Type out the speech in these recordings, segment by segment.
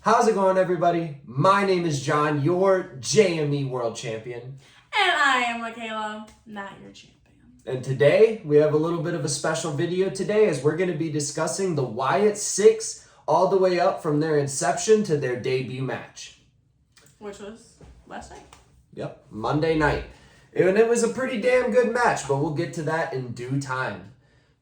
How's it going, everybody? My name is John, your JME World Champion. And I am Michaela, not your champion. And today, we have a little bit of a special video today as we're going to be discussing the Wyatt Six all the way up from their inception to their debut match. Which was last night? Yep, Monday night. And it was a pretty damn good match, but we'll get to that in due time.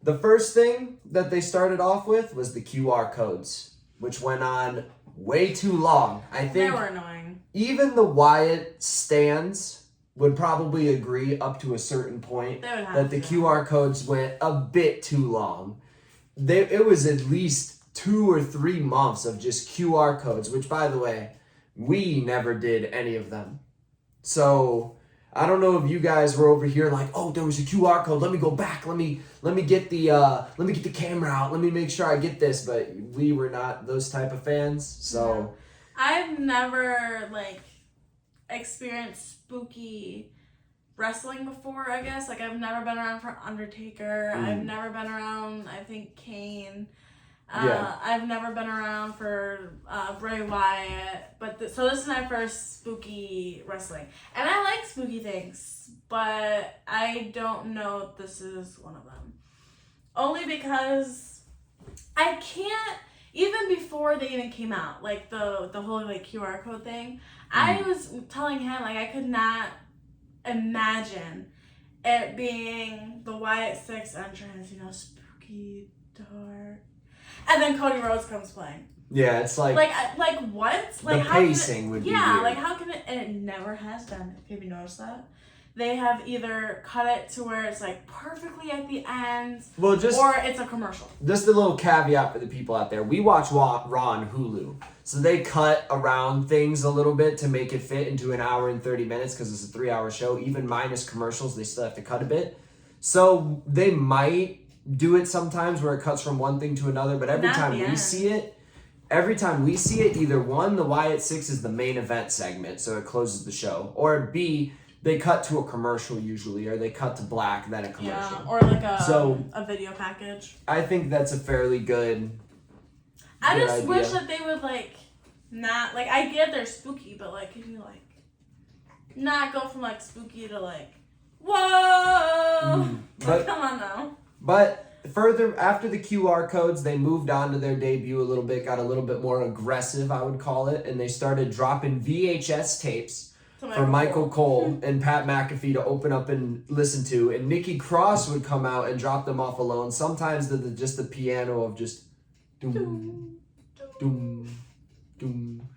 The first thing that they started off with was the QR codes, which went on way too long. I think they were annoying. Even the Wyatt stands would probably agree up to a certain point that the QR codes went a bit too long. It was at least 2 or 3 months of just QR codes, which, by the way, we never did any of them. So I don't know if you guys were over here like, oh, there was a QR code. Let me go back. Let me get the camera out. Let me make sure I get this. But we were not those type of fans. So I've never experienced spooky wrestling before. I guess I've never been around for Undertaker. I've never been around. I think Kane. I've never been around for Bray Wyatt, so this is my first spooky wrestling, and I like spooky things, but I don't know if this is one of them. Only because I can't, even before they even came out, the whole QR code thing. I was telling him I could not imagine it being the Wyatt Six entrance, spooky, dark. And then Cody Rhodes comes playing. Yeah, it's like what? The pacing would be weird. How can it? And it never has been. Have you noticed that? They have either cut it to where it's perfectly at the end, or it's a commercial. Just a little caveat for the people out there: we watch Raw on Hulu, so they cut around things a little bit to make it fit into an hour and 30 minutes because it's a 3-hour show. Even minus commercials, they still have to cut a bit. So they might do it sometimes where it cuts from one thing to another, but every time we see it, either one, the Wyatt Six is the main event segment, so it closes the show, or B, they cut to a commercial usually, or they cut to black, then a commercial. Yeah, or a video package. I think that's a fairly good I just idea. wish that they would not, I get they're spooky, but can you not go from spooky to whoa! Come on now. But further, after the QR codes, they moved on to their debut a little bit, got a little bit more aggressive, I would call it, and they started dropping VHS tapes for Michael Cole and Pat McAfee to open up and listen to, and Nikki Cross would come out and drop them off alone. Sometimes just the piano of just doom, doom, doom.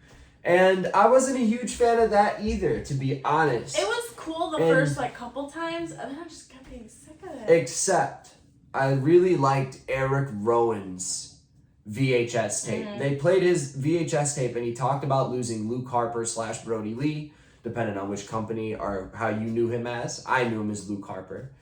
And I wasn't a huge fan of that either, to be honest. It was cool the first couple times, and then I just kept getting sick of it. Except I really liked Eric Rowan's VHS tape. They played his VHS tape and he talked about losing Luke Harper / Brody Lee, depending on which company or how you knew him as. I knew him as Luke Harper.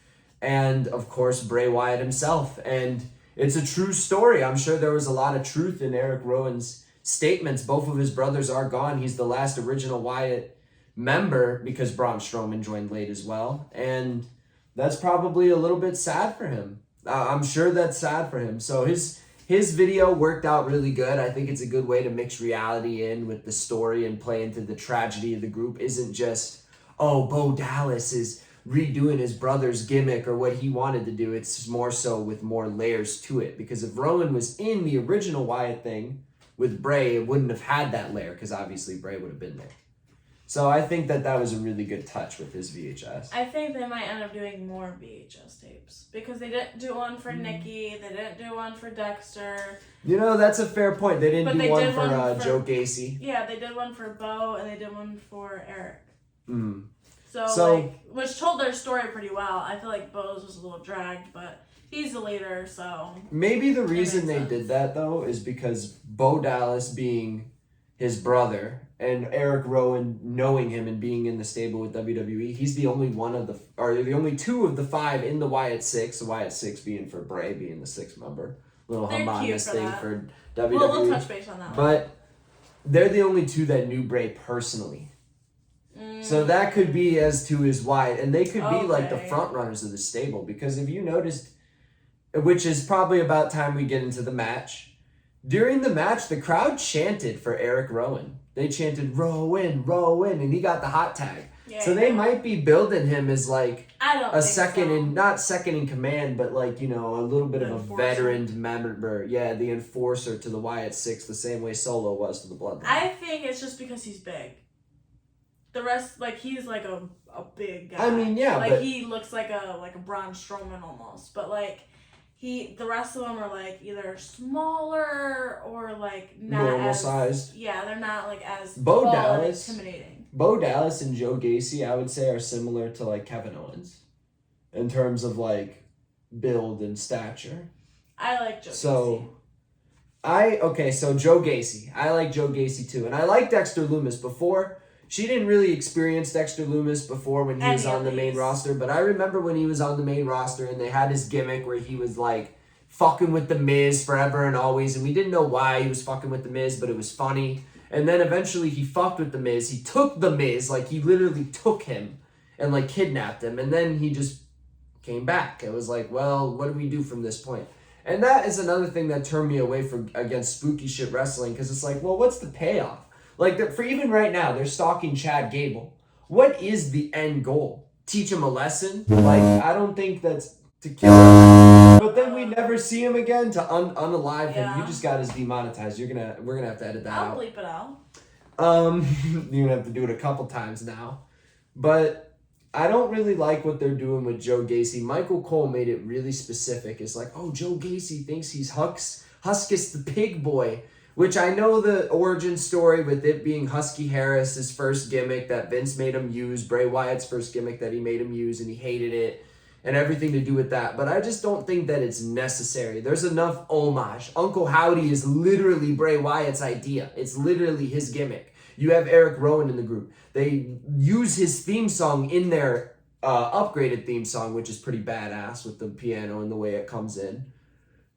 And of course, Bray Wyatt himself. And it's a true story. I'm sure there was a lot of truth in Eric Rowan's statements. Both of his brothers are gone. He's the last original Wyatt member because Braun Strowman joined late as well. And that's probably a little bit sad for him. I'm sure that's sad for him. So his video worked out really good. I think it's a good way to mix reality in with the story and play into the tragedy of the group. Isn't just, Bo Dallas is redoing his brother's gimmick or what he wanted to do. It's more so with more layers to it. Because if Rowan was in the original Wyatt thing with Bray, it wouldn't have had that layer because obviously Bray would have been there. So I think that was a really good touch with his VHS. I think they might end up doing more VHS tapes because they didn't do one for Nikki, they didn't do one for Dexter. That's a fair point. They didn't do one for Joe Gacy. Yeah, they did one for Bo and they did one for Eric. So which told their story pretty well. I feel like Bo's was a little dragged, but he's the leader, so maybe the reason they did that though is because Bo Dallas being his brother and Eric Rowan knowing him and being in the stable with WWE, he's the only the only 2 of the 5 in the Wyatt Six. The Wyatt Six being for Bray being the 6th member. Little homunculus thing for WWE. We'll touch base on that. But they're the only 2 that knew Bray personally. So that could be as to his Wyatt, and they could be the front runners of the stable because if you noticed, which is probably about time we get into the match. During the match, the crowd chanted for Eric Rowan. They chanted, Rowan, Rowan, and he got the hot tag. Yeah, so they might be building him as like I don't a think second so. not second in command, but like, you know, a little bit The of a enforcer. veteran member. Yeah, the enforcer to the Wyatt Six, the same way Solo was to the Bloodline. I think it's just because he's big. The rest, like, he's like a big guy. I mean, yeah, like but he looks like a Braun Strowman almost, but like the rest of them are like either smaller or like not normal as, sized. Yeah, they're not like as Bo tall Dallas, and intimidating. Bo Dallas and Joe Gacy, I would say, are similar to like Kevin Owens in terms of like build and stature. I like Joe Gacy. So Joe Gacy. I like Joe Gacy too. And I like Dexter Lumis before. She didn't really experience Dexter Lumis before when he was on the main roster, but I remember when he was on the main roster and they had his gimmick where he was like fucking with The Miz forever and always, and we didn't know why he was fucking with The Miz, but it was funny. And then eventually he fucked with The Miz. He took The Miz, like he literally took him and like kidnapped him, and then he just came back. It was like, well, what do we do from this point? And that is another thing that turned me away against spooky shit wrestling, because it's like, well, what's the payoff? Like, for even right now, they're stalking Chad Gable. What is the end goal? Teach him a lesson? Like, I don't think that's to kill him. But then we never see him again to unalive him. You just got us demonetized. We're gonna have to edit that out. I'll bleep it out. You're gonna have to do it a couple times now. But I don't really like what they're doing with Joe Gacy. Michael Cole made it really specific. It's like, oh, Joe Gacy thinks he's Huskus the Pig Boy. Which I know the origin story with it being Husky Harris, his first gimmick that Vince made him use, Bray Wyatt's first gimmick that he made him use, and he hated it, and everything to do with that. But I just don't think that it's necessary. There's enough homage. Uncle Howdy is literally Bray Wyatt's idea. It's literally his gimmick. You have Eric Rowan in the group. They use his theme song in their upgraded theme song, which is pretty badass with the piano and the way it comes in.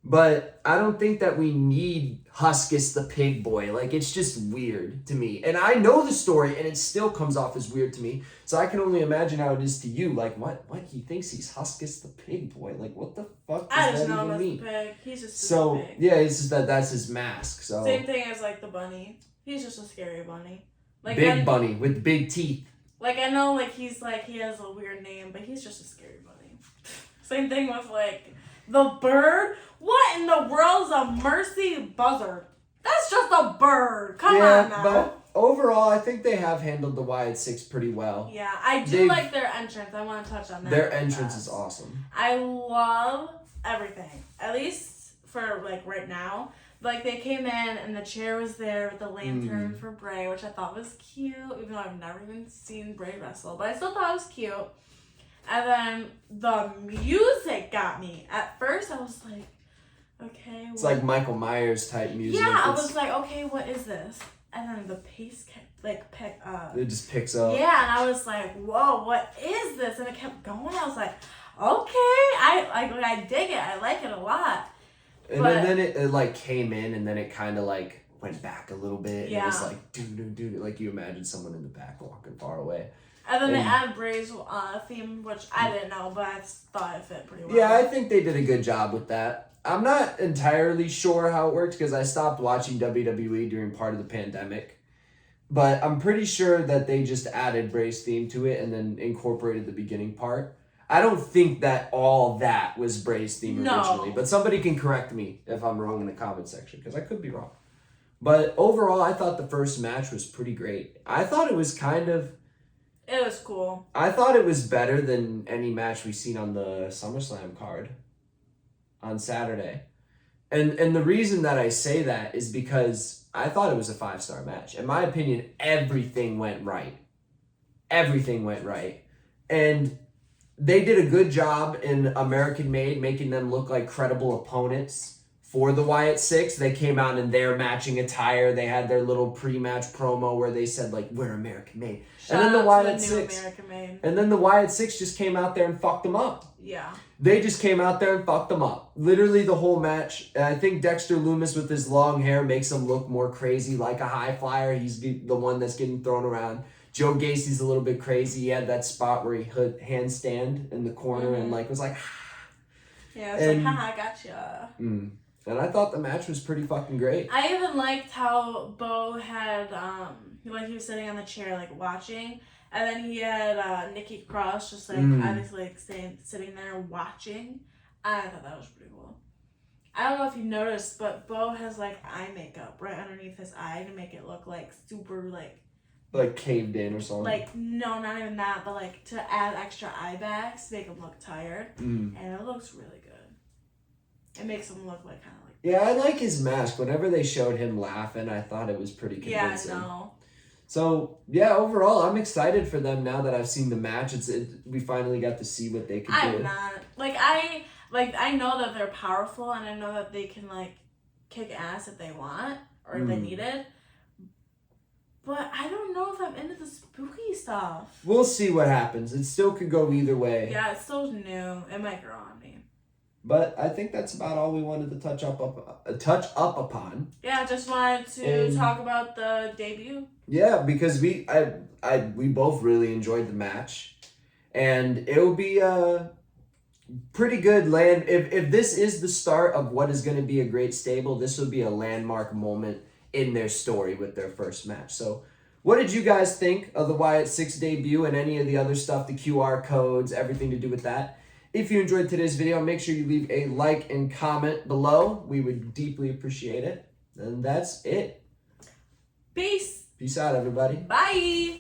But I don't think that we need Huskus the Pig Boy. Like, it's just weird to me. And I know the story, and it still comes off as weird to me. So I can only imagine how it is to you. Like, what? He thinks he's Huskus the Pig Boy. Like, what the fuck does that even mean? The pig. He's just so, pig. Yeah, it's just that's his mask. So same thing as, like, the bunny. He's just a scary bunny. Like big bunny with big teeth. Like, I know, like, he has a weird name, but he's just a scary bunny. Same thing with, like, the bird. What in the world is a Mercy Buzzard? That's just a bird. Come on now. But overall, I think they have handled the Wyatt Six pretty well. Yeah, I do like their entrance. I want to touch on that. Their entrance is awesome. I love everything. At least for, like, right now. Like, they came in and the chair was there with the lantern for Bray, which I thought was cute, even though I've never even seen Bray wrestle. But I still thought it was cute. And then the music got me. At first, I was like, okay. It's like Michael Myers type music. Yeah, I was like, okay, what is this? And then the pace picked up. It just picks up. Yeah, and I was like, whoa, what is this? And it kept going. I was like, okay, I dig it. I like it a lot. And then it like came in, and then it kind of like went back a little bit. Yeah. And it was like, dude, like you imagine someone in the back walking far away. And then they added Bray's theme, which I didn't know, but I thought it fit pretty well. Yeah, I think they did a good job with that. I'm not entirely sure how it worked because I stopped watching WWE during part of the pandemic. But I'm pretty sure that they just added Bray's theme to it and then incorporated the beginning part. I don't think that all that was Bray's theme originally. But somebody can correct me if I'm wrong in the comment section because I could be wrong. But overall, I thought the first match was pretty great. I thought it was It was cool. I thought it was better than any match we've seen on the SummerSlam card on Saturday. And the reason that I say that is because I thought it was a 5-star match. In my opinion, everything went right. Everything went right. And they did a good job in American Made, making them look like credible opponents for the Wyatt Six. They came out in their matching attire. They had their little pre-match promo where they said, like, we're American Made. And then the Wyatt Six. And then the Wyatt Six just came out there and fucked them up. Yeah. They just came out there and fucked them up. Literally the whole match. And I think Dexter Lumis with his long hair makes him look more crazy, like a high flyer. He's the one that's getting thrown around. Joe Gacy's a little bit crazy. He had that spot where he hood handstand in the corner and like was like, yeah, it's like, haha, gotcha. And I thought the match was pretty fucking great. I even liked how Bo had, like he was sitting on the chair, like watching, and then he had Nikki Cross just like obviously like sitting there watching. I thought that was pretty cool. I don't know if you noticed, but Bo has like eye makeup right underneath his eye to make it look like super like caved in or something. Like no, not even that, but like to add extra eye bags to make him look tired, and it looks really good. It makes him look like kind of like. Yeah, I like his mask. Whenever they showed him laughing, I thought it was pretty convincing. Yeah, no. So yeah, overall, I'm excited for them now that I've seen the match. We finally got to see what they could do. I'm not I know that they're powerful and I know that they can like kick ass if they want or if they need it. But I don't know if I'm into the spooky stuff. We'll see what happens. It still could go either way. Yeah, it's still new. It might grow on me. But I think that's about all we wanted to touch up upon. Yeah, just wanted to talk about the debut. Yeah, because we both really enjoyed the match, and it will be a pretty good land. If this is the start of what is going to be a great stable, this will be a landmark moment in their story with their first match. So, what did you guys think of the Wyatt Six debut and any of the other stuff, the QR codes, everything to do with that? If you enjoyed today's video, make sure you leave a like and comment below. We would deeply appreciate it. And that's it. Peace. Peace out, everybody. Bye.